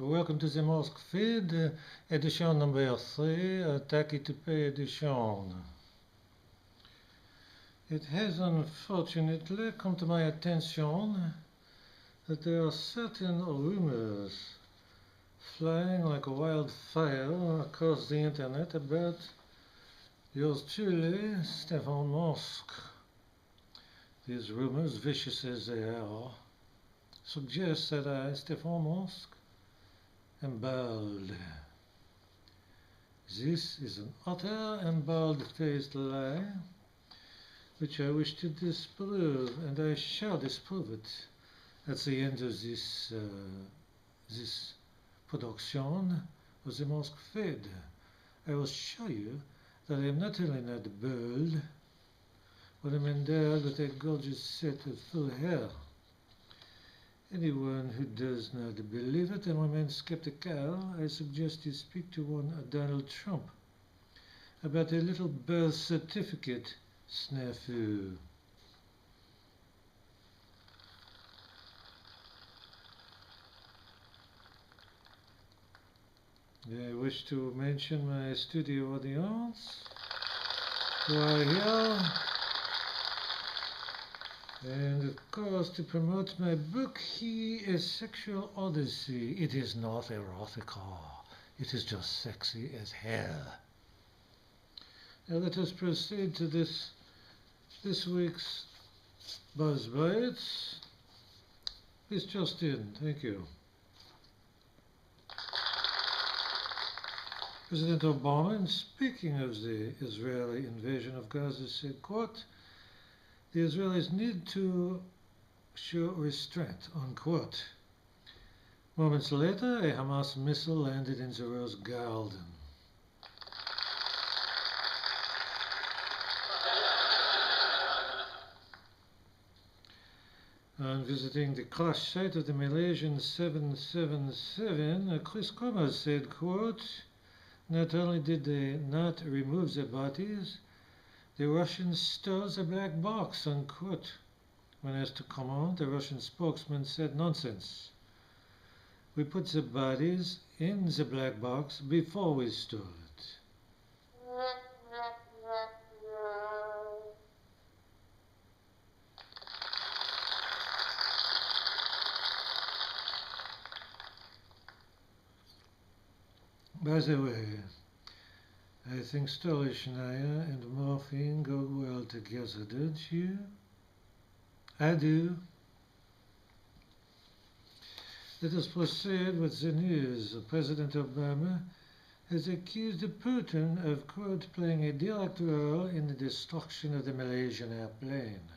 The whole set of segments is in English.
Welcome to the Morsk Feed, edition number 3, tacky toupee edition. It has unfortunately come to my attention that there are certain rumors flying like wildfire across the internet about yours truly, Stephan Morsk. These rumors, vicious as they are, suggest that I, Stephan Morsk, am bald. This is an utter and bald-faced lie, which I wish to disprove, and I shall disprove it at the end of this production of the Morsk Feed. I will show you that I am not only not bald, but I'm endowed with a gorgeous set of full hair. Anyone who does not believe it and remains skeptical, I suggest you speak to one Donald Trump about a little birth certificate snafu. I wish to mention my studio audience who are here, and of course to promote my book, A Sexual Odyssey. It is not erotica, it is just sexy as hell. Now let us proceed to this week's Buzz Bites. Please just in, thank you. President Obama, in speaking of the Israeli invasion of Gaza, said, quote, "The Israelis need to show restraint," unquote. Moments later, a Hamas missile landed in the Rose Garden. On visiting the crash site of the Malaysian 777, Chris Comer said, quote, "Not only did they not remove the bodies, the Russians stole the black box," unquote. When asked to comment, the Russian spokesman said, "Nonsense. We put the bodies in the black box before we stole it." By the way, I think Stolichnaya and morphine go well together, don't you? I do. Let us proceed with the news. President Obama has accused Putin of, quote, "playing a direct role in the destruction of the Malaysian airplane."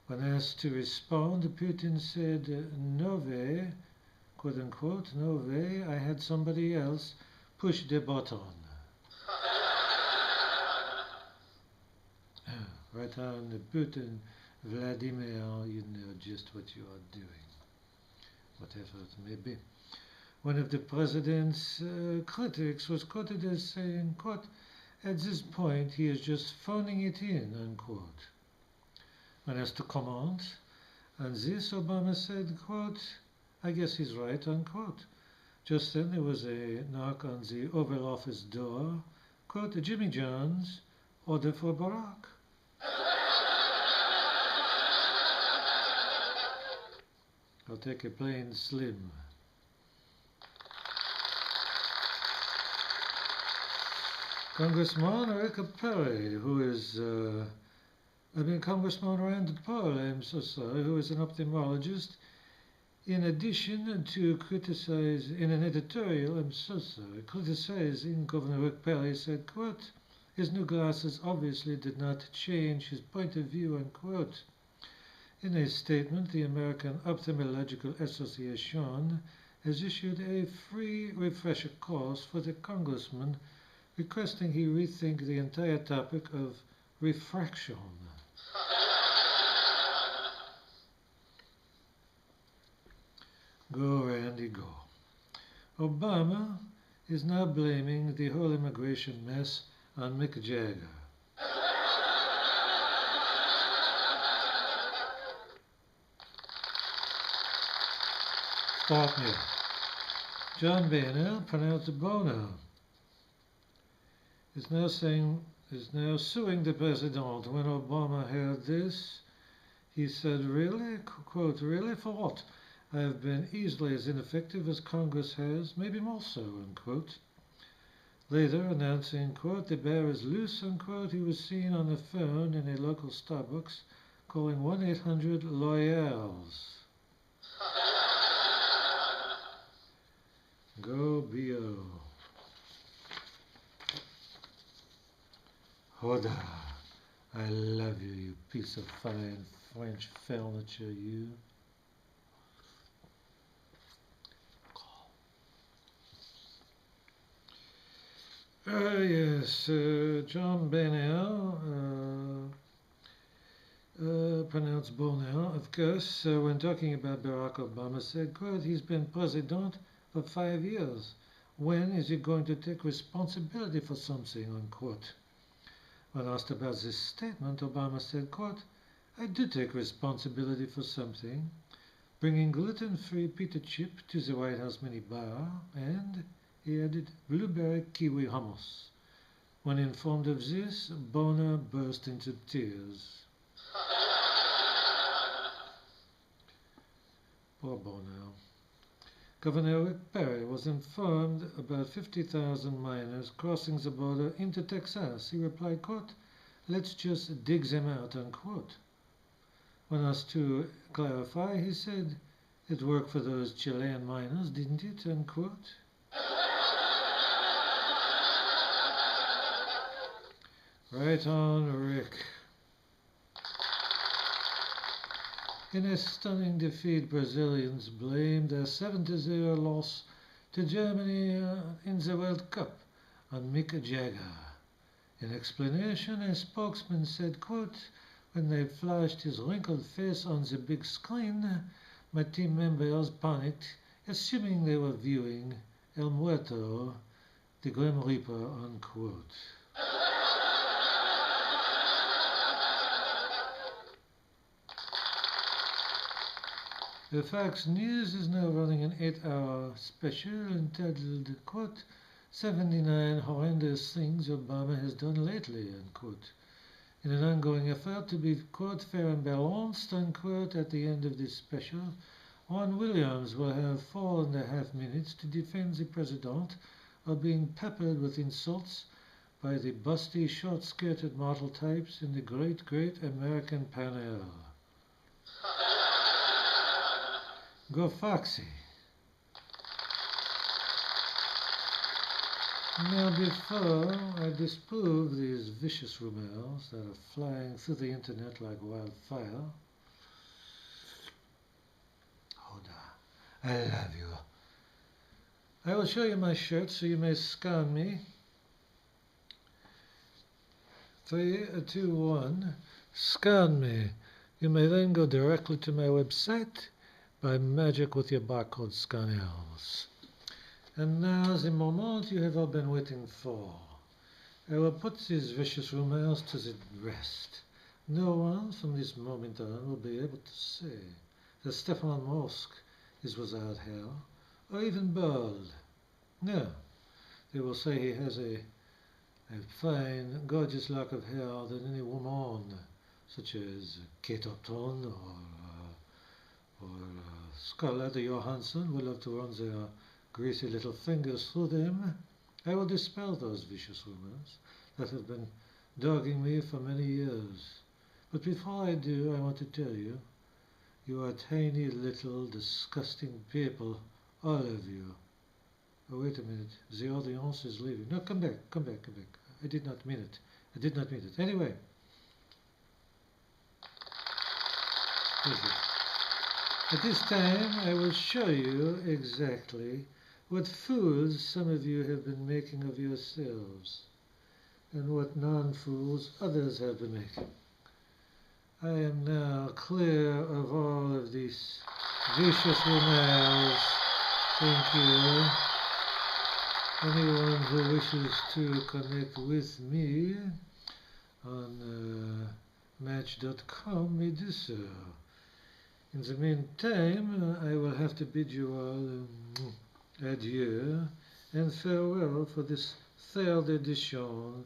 When asked to respond, Putin said, "No way, quote unquote, no way, I had somebody else push the button." Right on, Putin, Vladimir, you know just what you are doing, whatever it may be. One of the president's critics was quoted as saying, quote, "At this point he is just phoning it in," unquote. When asked to comment on this, Obama said, quote, "I guess he's right," unquote. Just then there was a knock on the Oval Office door, quote, "Jimmy John's, order for Barack." I'll take a plain slim. Congressman Rick Perry, who is, Congressman Rand Paul, I'm so sorry, who is an ophthalmologist, in addition to in an editorial, criticizing Governor Rick Perry, said, quote, "His new glasses obviously did not change his point of view," unquote. In a statement, the American Ophthalmological Association has issued a free refresher course for the congressman, requesting he rethink the entire topic of refraction. Go, Randy, go. Obama is now blaming the whole immigration mess on Mick Jagger. Stop me. John Boehner, pronounced Boner, is now suing the president. When Obama heard this, he said, "Really? Quote, really? For what? I have been easily as ineffective as Congress has, maybe more so," unquote. Later, announcing, quote, "the bear is loose," unquote, he was seen on the phone in a local Starbucks calling 1-800-LOYALS. Go B.O. Hoda, I love you, you piece of fine French furniture, you. Yes, John Boehner, pronounced Boehner, of course, when talking about Barack Obama, said, quote, "He's been president for 5 years. When is he going to take responsibility for something?" unquote. When asked about this statement, Obama said, quote, "I do take responsibility for something, bringing gluten-free pita chip to the White House minibar," and he added blueberry kiwi hummus. When informed of this, Boehner burst into tears. Poor Boehner. Governor Rick Perry was informed about 50,000 miners crossing the border into Texas. He replied, quote, "Let's just dig them out," unquote. When asked to clarify, he said, "It worked for those Chilean miners, didn't it?" unquote. Right on, Rick. In a stunning defeat, Brazilians blamed their 7-0 loss to Germany in the World Cup on Mick Jagger. In explanation, a spokesman said, quote, "When they flashed his wrinkled face on the big screen, my team members panicked, assuming they were viewing El Muerto, the Grim Reaper," unquote. The Fox News is now running an 8-hour special entitled, quote, 79 horrendous things Obama has done lately, unquote. In an ongoing effort to be, quote, fair and balanced, unquote, at the end of this special, Ron Williams will have 4.5 minutes to defend the president of being peppered with insults by the busty, short-skirted model types in the great American panel. Go Foxy. Now, before I disprove these vicious rumors that are flying through the internet like wildfire, Hoda, I love you. I will show you my shirt so you may scan me. 3, 2, 1. Scan me. You may then go directly to my website by magic with your barcode scanners. And now the moment you have all been waiting for. I will put these vicious rumors to the rest. No one from this moment on will be able to say that Stephan Morsk is without hair, or even bald. No, they will say he has a fine, gorgeous lock of hair than any woman, such as Kate Upton or Scarlett Johansson will love to run their greasy little fingers through them. I will dispel those vicious rumors that have been dogging me for many years. But before I do, I want to tell you, you are tiny little disgusting people, all of you. Oh, wait a minute, the audience is leaving. No, come back. I did not mean it. Anyway. At this time, I will show you exactly what fools some of you have been making of yourselves, and what non-fools others have been making. I am now clear of all of these vicious rumors. Thank you. Anyone who wishes to connect with me on Match.com may do so. In the meantime, I will have to bid you all adieu and farewell for this third edition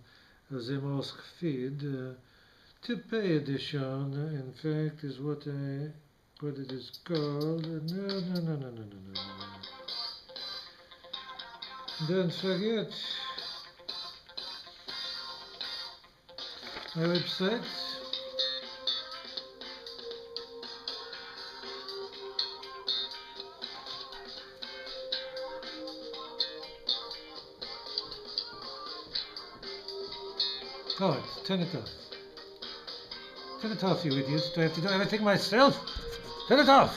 of the Morsk Feed. Toupee edition, in fact, is what it is called. No. Don't forget my website. Right, turn it off. Turn it off, you idiots. Do I have to do everything myself? Turn it off!